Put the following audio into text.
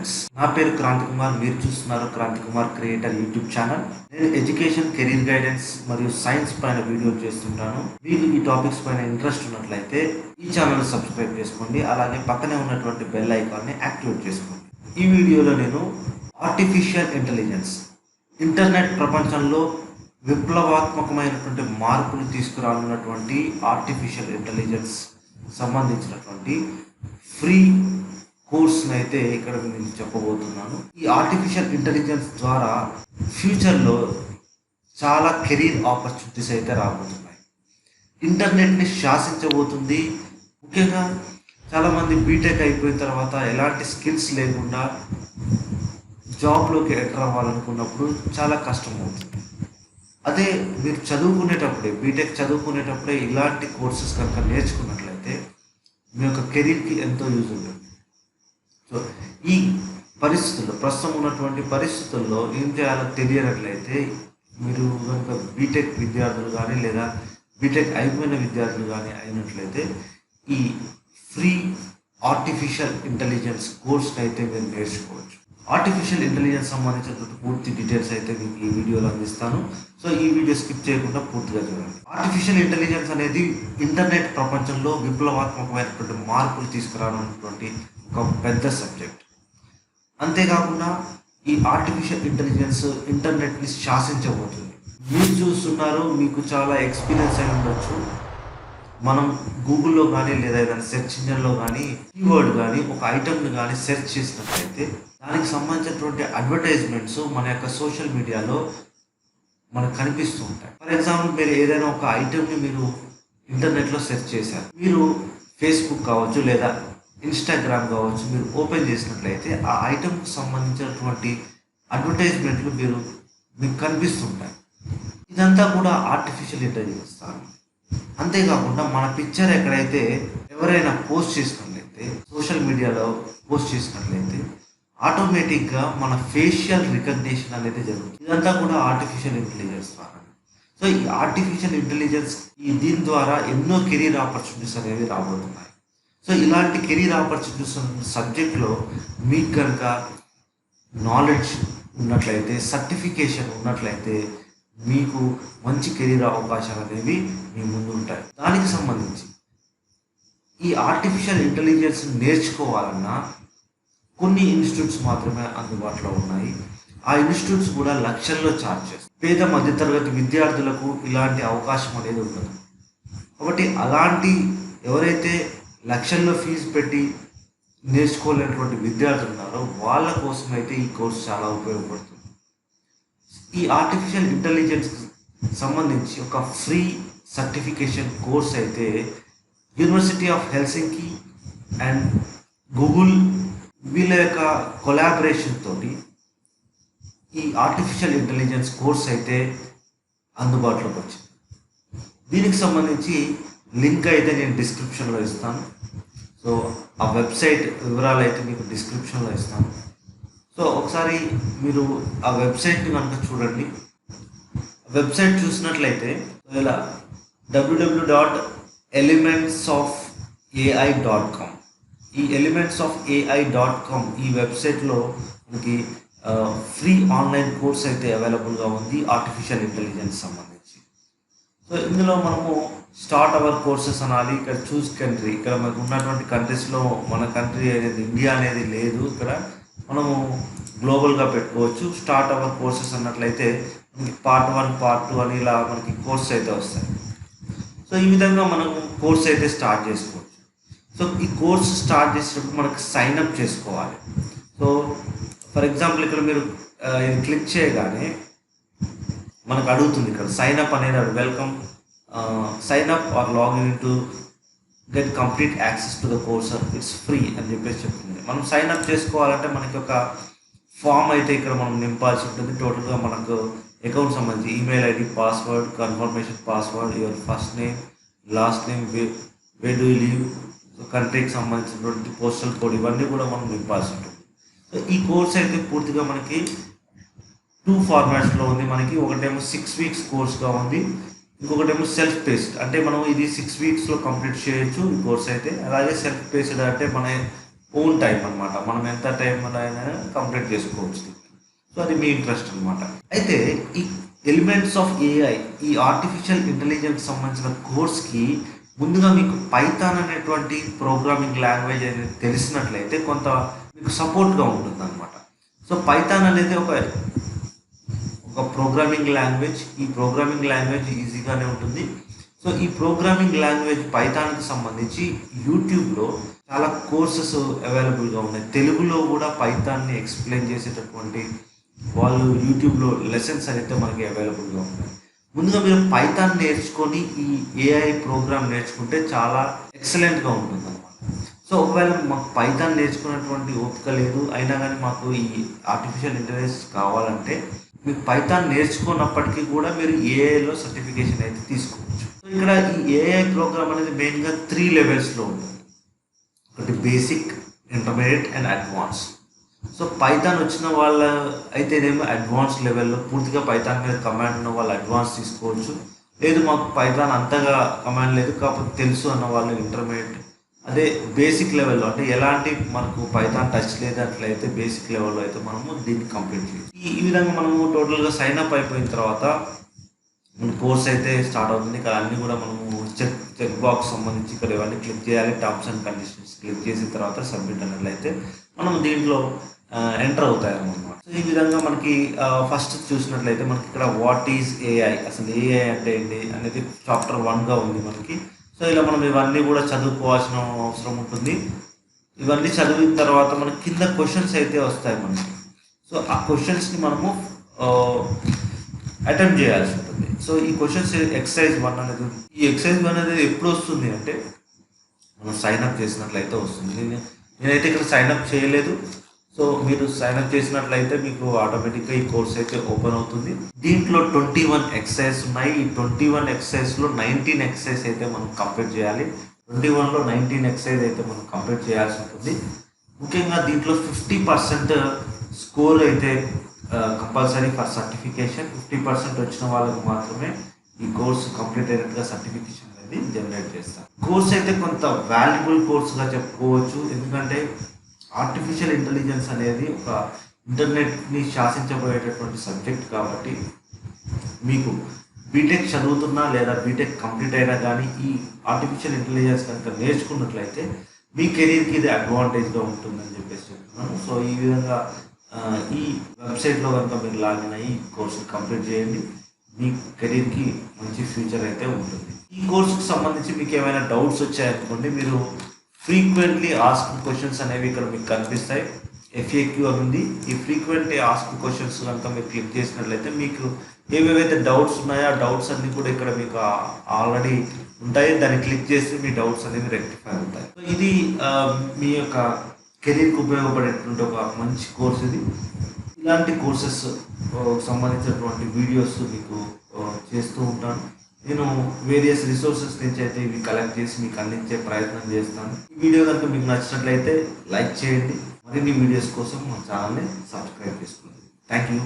Friends, నా పేరు క్రాంతికుమార్. మీరు చూస్తున్నారు క్రాంతికుమార్ క్రియేటర్ యూట్యూబ్ ఛానల్. నేను ఎడ్యుకేషన్, కెరీర్ గైడెన్స్ మరియు సైన్స్ పైన వీడియోలు చేస్తుంటాను. మీకు ఈ టాపిక్స్ పైన ఇంట్రెస్ట్ ఉన్నట్లయితే ఈ ఛానల్ సబ్స్క్రైబ్ చేసుకోండి. అలాగే పక్కనే ఉన్నటువంటి బెల్ ఐకాన్ని యాక్టివేట్ చేసుకోండి. ఈ వీడియోలో నేను ఆర్టిఫిషియల్ ఇంటెలిజెన్స్, ఇంటర్నెట్ ప్రపంచంలో విప్లవాత్మకమైనటువంటి మార్పులు తీసుకురానున్నటువంటి ఆర్టిఫిషియల్ ఇంటెలిజెన్స్ సంబంధించినటువంటి ఫ్రీ కోర్స్ని అయితే ఇక్కడ నేను చెప్పబోతున్నాను. ఈ ఆర్టిఫిషియల్ ఇంటెలిజెన్స్ ద్వారా ఫ్యూచర్లో చాలా కెరీర్ ఆపర్చునిటీస్ అయితే రాబోతున్నాయి. ఇంటర్నెట్ని శాసించబోతుంది. ముఖ్యంగా చాలామంది బీటెక్ అయిపోయిన తర్వాత ఎలాంటి స్కిల్స్ లేకుండా జాబ్లోకి ఎంటర్ అవ్వాలనుకున్నప్పుడు చాలా కష్టం అవుతుంది. అదే మీరు చదువుకునేటప్పుడే, బీటెక్ చదువుకునేటప్పుడే ఇలాంటి కోర్సెస్ కనుక నేర్చుకున్నట్లయితే మీ యొక్క కెరీర్కి ఎంతో యూజ్ ఉంటుంది. సో ఈ పరిస్థితుల్లో, ప్రస్తుతం ఉన్నటువంటి పరిస్థితుల్లో ఏం చేయాలో తెలియనట్లయితే మీరు కనుక బీటెక్ విద్యార్థులు కానీ లేదా బీటెక్ అయిపోయిన విద్యార్థులు కానీ అయినట్లయితే ఈ ఫ్రీ ఆర్టిఫిషియల్ ఇంటెలిజెన్స్ కోర్స్ని అయితే మీరు నేర్చుకోవచ్చు. ఆర్టిఫిషియల్ ఇంటెలిజెన్స్ సంబంధించినటువంటి పూర్తి డీటెయిల్స్ అయితే మీకు ఈ వీడియోలో అందిస్తాను. సో ఈ వీడియో స్కిప్ చేయకుండా పూర్తిగా చూడండి. ఆర్టిఫిషియల్ ఇంటెలిజెన్స్ అనేది ఇంటర్నెట్ ప్రపంచంలో విప్లవాత్మకమైనటువంటి మార్పులు తీసుకురానున్నటువంటి ఒక పెద్ద సబ్జెక్ట్. అంతేకాకుండా ఈ ఆర్టిఫిషియల్ ఇంటెలిజెన్స్ ఇంటర్నెట్ని శాసించబోతుంది. మీరు చూస్తున్నారు, మీకు చాలా ఎక్స్పీరియన్స్ అయి ఉండొచ్చు. మనం గూగుల్లో కానీ లేదా ఏదైనా సెర్చ్ ఇంజన్లో కానీ కీవర్డ్ కానీ ఒక ఐటమ్ని కానీ సెర్చ్ చేసినట్లయితే దానికి సంబంధించినటువంటి అడ్వర్టైజ్మెంట్స్ మన యొక్క సోషల్ మీడియాలో మనకు కనిపిస్తూ ఉంటాయి. ఫర్ ఎగ్జాంపుల్, మీరు ఏదైనా ఒక ఐటమ్ని మీరు ఇంటర్నెట్లో సెర్చ్ చేశారు. మీరు ఫేస్బుక్ కావచ్చు లేదా ఇన్స్టాగ్రామ్ కావచ్చు, మీరు ఓపెన్ చేసినట్లయితే ఆ ఐటమ్కి సంబంధించినటువంటి అడ్వర్టైజ్మెంట్లు మీకు కనిపిస్తుంటాయి. ఇదంతా కూడా ఆర్టిఫిషియల్ ఇంటెలిజెన్స్. అంతేకాకుండా మన పిక్చర్ ఎక్కడైతే ఎవరైనా పోస్ట్ చేసినట్లయితే, సోషల్ మీడియాలో పోస్ట్ చేసినట్లయితే ఆటోమేటిక్గా మన ఫేషియల్ రికగ్నిషన్ అనేది జరుగుతుంది. ఇదంతా కూడా ఆర్టిఫిషియల్ ఇంటెలిజెన్స్ ద్వారా. సో ఈ ఆర్టిఫిషియల్ ఇంటెలిజెన్స్ దీని ద్వారా ఎన్నో కెరీర్ ఆపర్చునిటీస్ అనేవి రాబోతున్నాయి. సో ఇలాంటి కెరీర్ ఆపర్చునిటీస్ సబ్జెక్ట్లో మీకు కనుక నాలెడ్జ్ ఉన్నట్లయితే, సర్టిఫికేషన్ ఉన్నట్లయితే మీకు మంచి కెరీర్ అవకాశాలు అనేవి మీ ముందు ఉంటాయి. దానికి సంబంధించి ఈ ఆర్టిఫిషియల్ ఇంటెలిజెన్స్ నేర్చుకోవాలన్నా కొన్ని ఇన్స్టిట్యూట్స్ మాత్రమే అందుబాటులో ఉన్నాయి. ఆ ఇన్స్టిట్యూట్స్ కూడా లక్షల్లో ఛార్జ్ చేస్తాయి. పేద మధ్యతరగతి విద్యార్థులకు ఇలాంటి అవకాశం అనేది ఉండదు. కాబట్టి అలాంటి ఎవరైతే లక్షల్లో ఫీజు పెట్టి నేర్చుకోలేనటువంటి విద్యార్థులు ఉన్నారో వాళ్ళ కోసం అయితే ఈ కోర్సు చాలా ఉపయోగపడుతుంది. ఈ ఆర్టిఫిషియల్ ఇంటెలిజెన్స్ సంబంధించి ఒక ఫ్రీ సర్టిఫికేషన్ కోర్స్ అయితే university of Helsinki and Google వీళ్ళ యొక్క కొలాబరేషన్ తోటి ఈ ఆర్టిఫిషియల్ ఇంటెలిజెన్స్ కోర్స్ అయితే అందుబాటులోకి వచ్చింది. దీనికి సంబంధించి లింక్ అయితే నేను డిస్క్రిప్షన్లో ఇస్తాను. సో ఆ వెబ్సైట్ వివరాలు అయితే మీకు డిస్క్రిప్షన్లో ఇస్తాను. సో ఒకసారి మీరు ఆ వెబ్సైట్ని కనుక చూడండి. వెబ్సైట్ చూసినట్లయితే ఇలా www.elementsofai.com, ఈ elementsofai.com ఈ వెబ్సైట్లో మనకి ఫ్రీ ఆన్లైన్ కోర్స్ అయితే అవైలబుల్గా ఉంది ఆర్టిఫిషియల్ ఇంటెలిజెన్స్ సంబంధించి. సో ఇందులో మనము స్టార్ట్ అవర్ కోర్సెస్ అనాలి. ఇక్కడ చూస్ కంట్రీ, ఇక్కడ మనకు ఉన్నటువంటి కంట్రీస్లో మన కంట్రీ అనేది ఇండియా అనేది లేదు. ఇక్కడ మనము గ్లోబల్గా పెట్టుకోవచ్చు. స్టార్ట్ అవర్ కోర్సెస్ అన్నట్లయితే మనకి పార్ట్ 1, పార్ట్ 2 అని ఇలా మనకి కోర్స్ అయితే వస్తాయి. సో ఈ విధంగా మనం కోర్స్ అయితే స్టార్ట్ చేసుకోవచ్చు. సో ఈ కోర్స్ స్టార్ట్ చేసేటప్పుడు మనకు సైన్అప్ చేసుకోవాలి. సో ఫర్ ఎగ్జాంపుల్, ఇక్కడ మీరు ఇది క్లిక్ చేయగానే మనకు అడుగుతుంది ఇక్కడ సైన్అప్ అనేది welcome sign-up are login to get complete access to the course, it's free అని చెప్పేసి చెప్తుంది. మనం సైన్అప్ చేసుకోవాలంటే మనకి ఒక ఫామ్ అయితే ఇక్కడ మనం నింపాల్సి ఉంటుంది. టోటల్గా మనకు అకౌంట్ సంబంధించి email ID, password, confirmation password, your first name, last name, way do you live, కంట్రీకి సంబంధించినటువంటి పోస్టల్ కోడ్, ఇవన్నీ కూడా మనం నింపాల్సి ఉంటుంది. సో ఈ కోర్స్ అయితే పూర్తిగా మనకి 2 ఫార్మాట్స్లో ఉంది. మనకి ఒకటేమో 6 వీక్స్ కోర్స్గా ఉంది, ఇంకొకటేమో సెల్ఫ్ పేస్డ్, అంటే మనం ఇది 6 వీక్స్లో కంప్లీట్ చేయొచ్చు ఈ కోర్స్ అయితే. అలాగే సెల్ఫ్ పేస్డ్ అంటే మన ఓన్ టైం అనమాట. మనం ఎంత టైంలో అయినా కంప్లీట్ చేసుకోవచ్చు. సో అది మీ ఇంట్రెస్ట్ అనమాట. అయితే ఈ ఎలిమెంట్స్ ఆఫ్ ఏఐ, ఈ ఆర్టిఫిషియల్ ఇంటెలిజెన్స్ సంబంధించిన కోర్స్కి ముందుగా మీకు పైథాన్ అనేటువంటి ప్రోగ్రామింగ్ లాంగ్వేజ్ అనేది తెలిసినట్లయితే కొంత మీకు సపోర్ట్గా ఉంటుంది అనమాట. సో పైథాన్ అనేది ఒక ప్రోగ్రామింగ్ లాంగ్వేజ్. ఈ ప్రోగ్రామింగ్ లాంగ్వేజ్ ఈజీగానే ఉంటుంది. సో ఈ ప్రోగ్రామింగ్ లాంగ్వేజ్ పైథాన్కి సంబంధించి యూట్యూబ్లో చాలా కోర్సెస్ అవైలబుల్గా ఉన్నాయి. తెలుగులో కూడా పైథాన్ని ఎక్స్ప్లెయిన్ చేసేటటువంటి వాళ్ళు యూట్యూబ్లో లెసన్స్ అయితే మనకి అవైలబుల్గా ఉన్నాయి. ముందుగా మీరు పైథాన్ నేర్చుకొని ఈ ఏఐ ప్రోగ్రామ్ నేర్చుకుంటే చాలా ఎక్సలెంట్గా ఉంటుంది అనమాట. సో ఒకవేళ మాకు పైథాన్ నేర్చుకున్నటువంటి ఓపిక లేదు, అయినా కానీ మాకు ఈ ఆర్టిఫిషియల్ ఇంటెలిజెన్స్ కావాలంటే మీకు పైథాన్ నేర్చుకున్నప్పటికీ కూడా మీరు ఏఐలో సర్టిఫికేషన్ అయితే తీసుకోవచ్చు. సో ఇక్కడ ఈ ఏఐ ప్రోగ్రామ్ అనేది మెయిన్గా 3 లెవెల్స్లో ఉంటుంది. ఒకటి basic, intermediate and advance. So Python వచ్చిన వాళ్ళ అయితేనేమో అడ్వాన్స్ లెవెల్లో పూర్తిగా పైథాన్ మీద కమాండ్ ఉన్న వాళ్ళు అడ్వాన్స్ తీసుకోవచ్చు. లేదు మాకు పైథాన్ అంతగా కమాండ్ లేదు కాకపోతే తెలుసు అన్న వాళ్ళు ఇంటర్మీడియట్. అదే బేసిక్ లెవెల్లో అంటే ఎలాంటి మనకు పైథాన్ టచ్ లేదట్లయితే బేసిక్ లెవెల్లో అయితే మనము దీన్ని కంప్లీట్ చేయాలి. ఈ విధంగా మనము టోటల్గా సైన్ అప్ అయిపోయిన తర్వాత మన కోర్స్ అయితే స్టార్ట్ అవుతుంది. ఇక్కడ అన్నీ కూడా మనము చెక్ బాక్స్ సంబంధించి ఇక్కడ ఇవన్నీ క్లిక్ చేయాలి. టర్మ్స్ అండ్ కండిషన్స్ క్లిక్ చేసిన తర్వాత సబ్మిట్ అన్నట్లయితే మనం దీంట్లో ఎంటర్ అవుతాయి అన్నమాట. సో ఈ విధంగా మనకి ఫస్ట్ చూసినట్లయితే మనకి ఇక్కడ వాట్ ఈజ్ ఏఐ, అసలు ఏఐ అంటే ఏంటి అనేది చాప్టర్ 1గా ఉంది మనకి. సో ఇలా మనం ఇవన్నీ కూడా చదువుకోవాల్సిన అవసరం ఉంటుంది. ఇవన్నీ చదివిన తర్వాత మనకి కింద క్వశ్చన్స్ అయితే వస్తాయి మనకి. సో ఆ క్వశ్చన్స్ని మనము అటెంప్ట్ చేయాల్సి ఉంటుంది. సో ఈ క్వశ్చన్స్ ఎక్సర్సైజ్ 1 అనేది, ఈ ఎక్సర్సైజ్ 1 అనేది ఎప్పుడు వస్తుంది అంటే మనం సైన్అప్ చేసినట్లయితే వస్తుంది. నేనైతే ఇక్కడ సైన్అప్ చేయలేదు. సో మీరు సైన్అప్ చేసినట్లయితే మీకు ఆటోమేటిక్గా ఈ కోర్స్ అయితే ఓపెన్ అవుతుంది. దీంట్లో 21 ఎక్సర్సైజ్ ఉన్నాయి. ఈ 21 ఎక్సర్సైజ్లో 19 ఎక్సర్సైజ్ అయితే మనం కంప్లీట్ చేయాలి. 21లో 19 ఎక్సర్సైజ్ అయితే మనం కంప్లీట్ చేయాల్సి ఉంటుంది. ముఖ్యంగా దీంట్లో 50% స్కోర్ అయితే కంపల్సరీ ఫర్ సర్టిఫికేషన్. 50% వచ్చిన వాళ్ళకి మాత్రమే ఈ కోర్స్ కంప్లీట్ అయినట్టుగా సర్టిఫికేషన్ అనేది జనరేట్ చేస్తారు. కోర్స్ అయితే కొంత వాల్యుబుల్ కోర్స్గా చెప్పుకోవచ్చు. ఎందుకంటే ఆర్టిఫిషియల్ ఇంటెలిజెన్స్ అనేది ఒక ఇంటర్నెట్ని శాసించబోయేటటువంటి సబ్జెక్ట్ కాబట్టి మీకు బీటెక్ చదువుతున్నా లేదా బీటెక్ కంప్లీట్ అయినా కానీ ఈ ఆర్టిఫిషియల్ ఇంటెలిజెన్స్ కనుక నేర్చుకున్నట్లయితే మీ కెరీర్కి ఇది అడ్వాంటేజ్గా ఉంటుందని చెప్పేసి చెప్తున్నాను. సో ఈ విధంగా ఈ వెబ్సైట్లో కనుక మీరు లాగిన్ అయ్యి ఈ కోర్సుని కంప్లీట్ చేయండి. మీ కెరీర్కి మంచి ఫ్యూచర్ అయితే ఉంటుంది. ఈ కోర్సుకు సంబంధించి మీకు ఏమైనా డౌట్స్ వచ్చాయనుకోండి, మీరు ఫ్రీక్వెంట్లీ ఆస్క్డ్ క్వశ్చన్స్ అనేవి ఇక్కడ మీకు కనిపిస్తాయి. ఎఫ్ఏక్యూ అని ఉంది. ఈ ఫ్రీక్వెంట్లీ ఆస్క్డ్ క్వశ్చన్స్ కనుక మీరు క్లిక్ చేసినట్లయితే మీకు ఏవేవైతే డౌట్స్ ఉన్నాయో ఆ డౌట్స్ అన్నీ కూడా ఇక్కడ మీకు ఆల్రెడీ ఉంటాయి. దాన్ని క్లిక్ చేసి మీ డౌట్స్ అనేవి రెక్టిఫై అవుతాయి. సో ఇది మీ యొక్క కెరీర్కి ఉపయోగపడేటువంటి ఒక మంచి కోర్స్ ఇది. ఇలాంటి కోర్సెస్ సంబంధించినటువంటి వీడియోస్ మీకు చేస్తూ ఉంటాను. నేను వేరియస్ రిసోర్సెస్ నుంచి అయితే ఇవి కలెక్ట్ చేసి మీకు అందించే ప్రయత్నం చేస్తాను. ఈ వీడియో కనుక మీకు నచ్చినట్లయితే లైక్ చేయండి. మరిన్ని వీడియోస్ కోసం మా ఛానల్ని సబ్స్క్రైబ్ చేసుకోండి. Thank you.